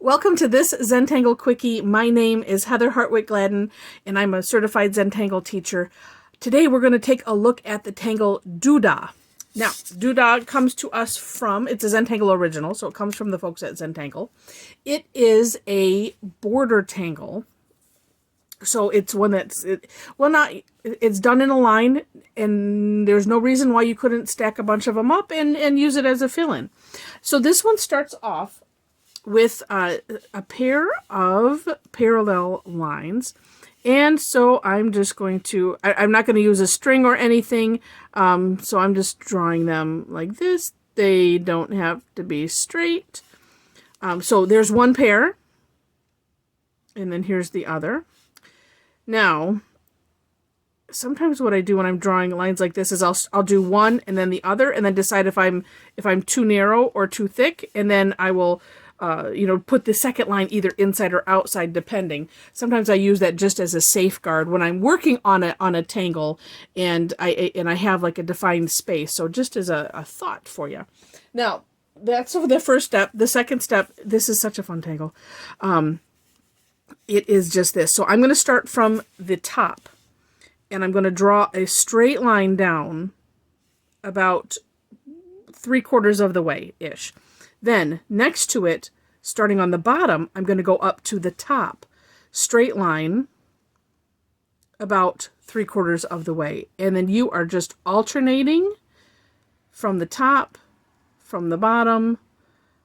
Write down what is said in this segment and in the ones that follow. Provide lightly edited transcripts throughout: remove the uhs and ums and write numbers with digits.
Welcome to this Zentangle Quickie. My name is Heather Hartwick Gladden, and I'm a Certified Zentangle Teacher. Today we're going to take a look at the tangle DooDah. Now, DooDah comes to us from, it's a Zentangle original, so it comes from the folks at Zentangle. It is a border tangle. So it's one that's, it's done in a line, and there's no reason why you couldn't stack a bunch of them up and use it as a fill-in. So this one starts off with a pair of parallel lines. And so I'm just going to, I'm not going to use a string or anything. So I'm just drawing them like this. They don't have to be straight. So there's one pair. And then here's the other. Now, sometimes what I do when I'm drawing lines like this is I'll do one and then the other, and then decide if I'm too narrow or too thick, and then I will put the second line either inside or outside, depending. Sometimes I use that just as a safeguard when I'm working on a tangle and I have like a defined space. So just as a thought for you. Now, that's the first step. The second step, this is such a fun tangle. It is just this. So I'm going to start from the top, and I'm going to draw a straight line down about 3/4 of the way-ish. Then, next to it, starting on the bottom, I'm going to go up to the top. Straight line, about 3/4 of the way. And then you are just alternating from the top, from the bottom,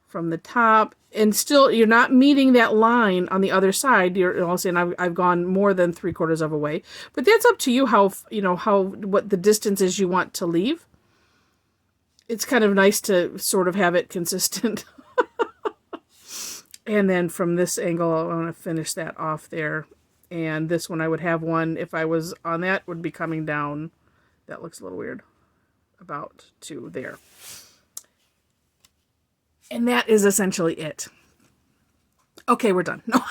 from the top. And still, you're not meeting that line on the other side. You're all saying, I've gone more than 3/4 of a way. But that's up to you what the distance is you want to leave. It's kind of nice to sort of have it consistent. And then from this angle, I want to finish that off there. And this one, I would have one, if I was on that, would be coming down. That looks a little weird. About to there. And that is essentially it. Okay, we're done. No.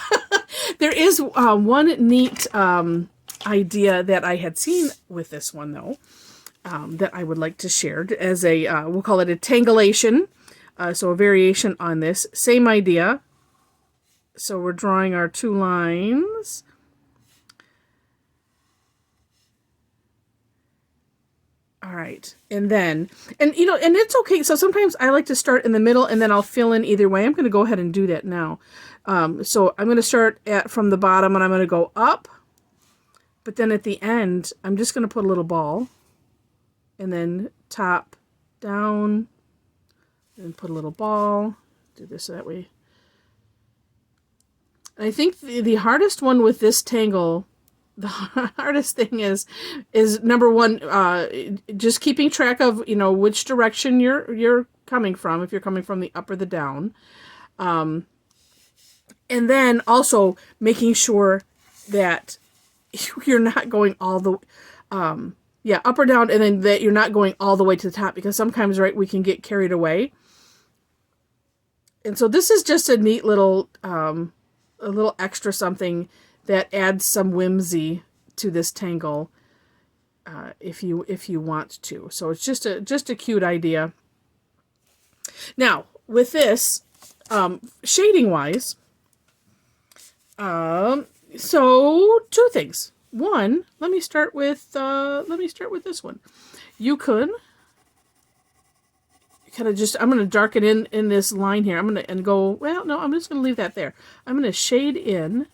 There is one neat idea that I had seen with this one, though. That I would like to share as we'll call it a Detanglation. So a variation on this. Same idea. So we're drawing our two lines. All right. And it's okay. So sometimes I like to start in the middle and then I'll fill in either way. I'm going to go ahead and do that now. So I'm going to start from the bottom and I'm going to go up. But then at the end, I'm just going to put a little ball. And then top down, and put a little ball. Do this that way. And I think the hardest one with this tangle, the hardest thing is number one, just keeping track of which direction you're coming from. If you're coming from the up or the down, and then also making sure that you're not going all the up or down, and then that you're not going all the way to the top, because sometimes, right, we can get carried away. And so this is just a neat little, a little extra something that adds some whimsy to this tangle, if you want to. So it's just a cute idea. Now, with this, shading wise, so two things. One, let me start with this one. You could kind of just, I'm going to darken in this line here. I'm going to go, well, no, I'm just going to leave that there. I'm going to shade in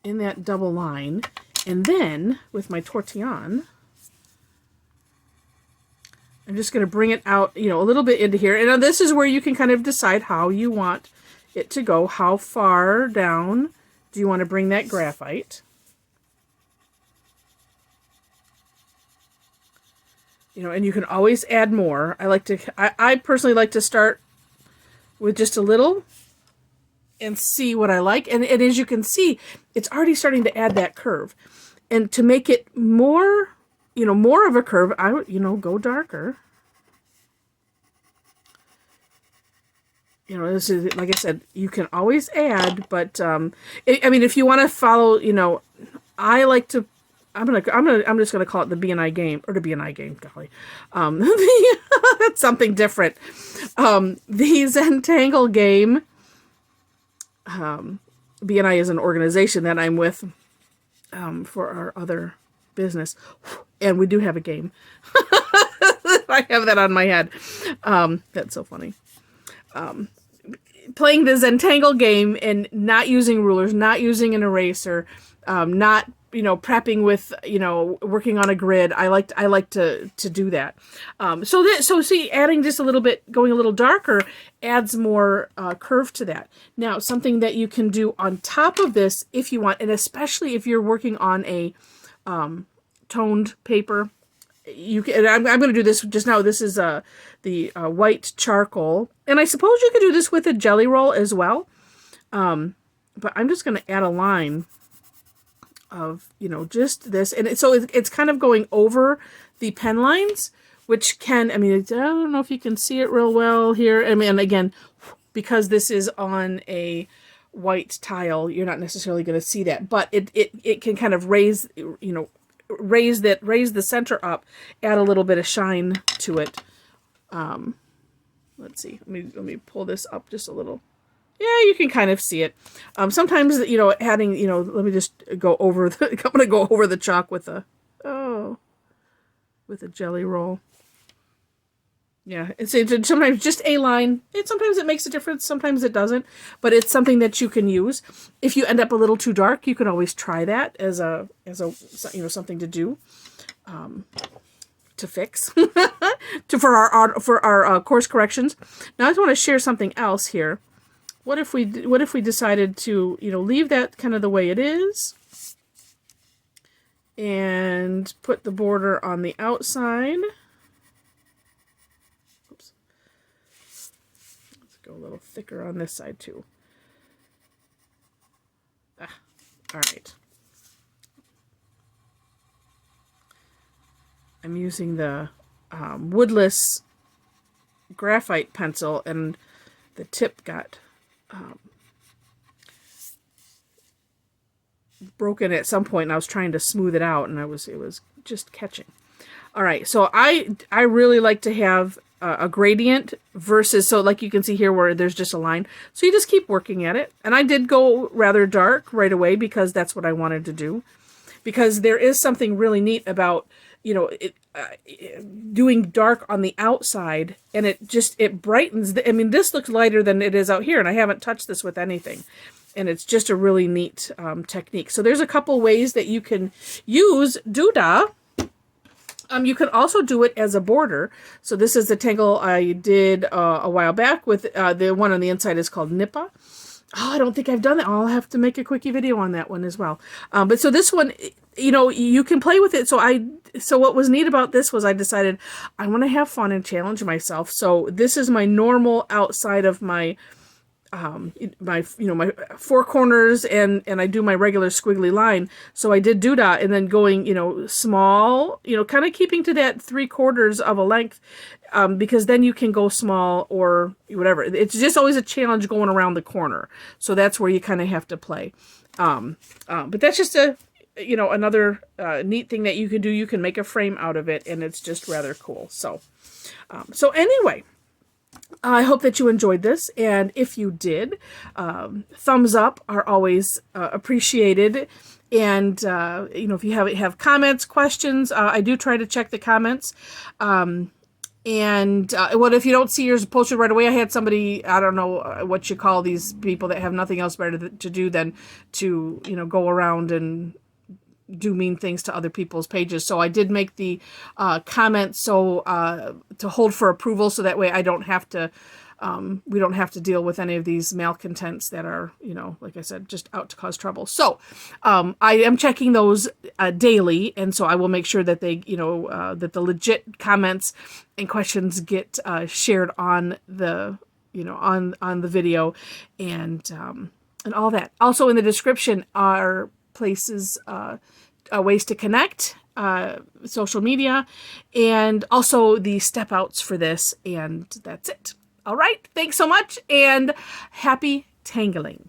that double line, and then with my tortillon, I'm just going to bring it out, a little bit into here. And this is where you can kind of decide how you want it to go. How far down do you want to bring that graphite? And you can always add more. I personally like to start with just a little and see what I like. And as you can see, it's already starting to add that curve. And to make it more, more of a curve, I would, go darker. This is, like I said, you can always add, but if you want to follow, I like to I'm just gonna call it the BNI Game, or the BNI Game, golly. That's something different. The Zentangle Game, BNI is an organization that I'm with for our other business. And we do have a game. I have that on my head. That's so funny. Playing the Zentangle game and not using rulers, not using an eraser, not, prepping with, working on a grid. I like to do that. So see, adding just a little bit, going a little darker adds more curve to that. Now, something that you can do on top of this if you want, and especially if you're working on a toned paper, you can, and I'm going to do this just now. This is the white charcoal, and I suppose you could do this with a jelly roll as well. But I'm just going to add a line of, just this, and so it's kind of going over the pen lines, which can, I don't know if you can see it real well here. Again, because this is on a white tile, you're not necessarily going to see that, but it can kind of raise, raise the center up, add a little bit of shine to it. Let's see. Let me pull this up just a little. Yeah, you can kind of see it. Sometimes, adding, let me just go over the, I'm going to go over the chalk with a jelly roll. Yeah, it's sometimes just a line. Sometimes it makes a difference, sometimes it doesn't, but it's something that you can use. If you end up a little too dark, you can always try that as a something to do, to fix, for our course corrections. Now I just want to share something else here. What if we decided to leave that kind of the way it is, and put the border on the outside. Go a little thicker on this side too. All right. I'm using the woodless graphite pencil, and the tip got broken at some point, and I was trying to smooth it out, and it was just catching. All right, so I really like to have a gradient versus, so like you can see here where there's just a line. So you just keep working at it. And I did go rather dark right away because that's what I wanted to do. Because there is something really neat about, doing dark on the outside, and it brightens. This looks lighter than it is out here, and I haven't touched this with anything. And it's just a really neat technique. So there's a couple ways that you can use DooDah. You can also do it as a border. So this is the tangle I did a while back with the one on the inside is called Nippa. Oh, I don't think I've done that. I'll have to make a Quickie video on that one as well. But so this one, you can play with it. So what was neat about this was I decided I want to have fun and challenge myself. So this is my normal outside of my my four corners, and I do my regular squiggly line. So I did DooDah, and then going, small, kind of keeping to that 3/4 of a length, because then you can go small or whatever. It's just always a challenge going around the corner. So that's where you kind of have to play. But that's just another neat thing that you can do. You can make a frame out of it, and it's just rather cool. So anyway, I hope that you enjoyed this, and if you did, thumbs up are always appreciated. And if you have comments, questions, I do try to check the comments. What if you don't see yours posted right away? I had somebody, I don't know what you call these people that have nothing else better to do than to go around and do mean things to other people's pages. So I did make the comments to hold for approval, so that way I don't have to we don't have to deal with any of these malcontents that are, like I said, just out to cause trouble. So I am checking those daily, and so I will make sure that they, that the legit comments and questions get shared on the, on the video, and all that. Also in the description are places, ways to connect, social media, and also the step outs for this, and that's it. All right, thanks so much, and happy tangling.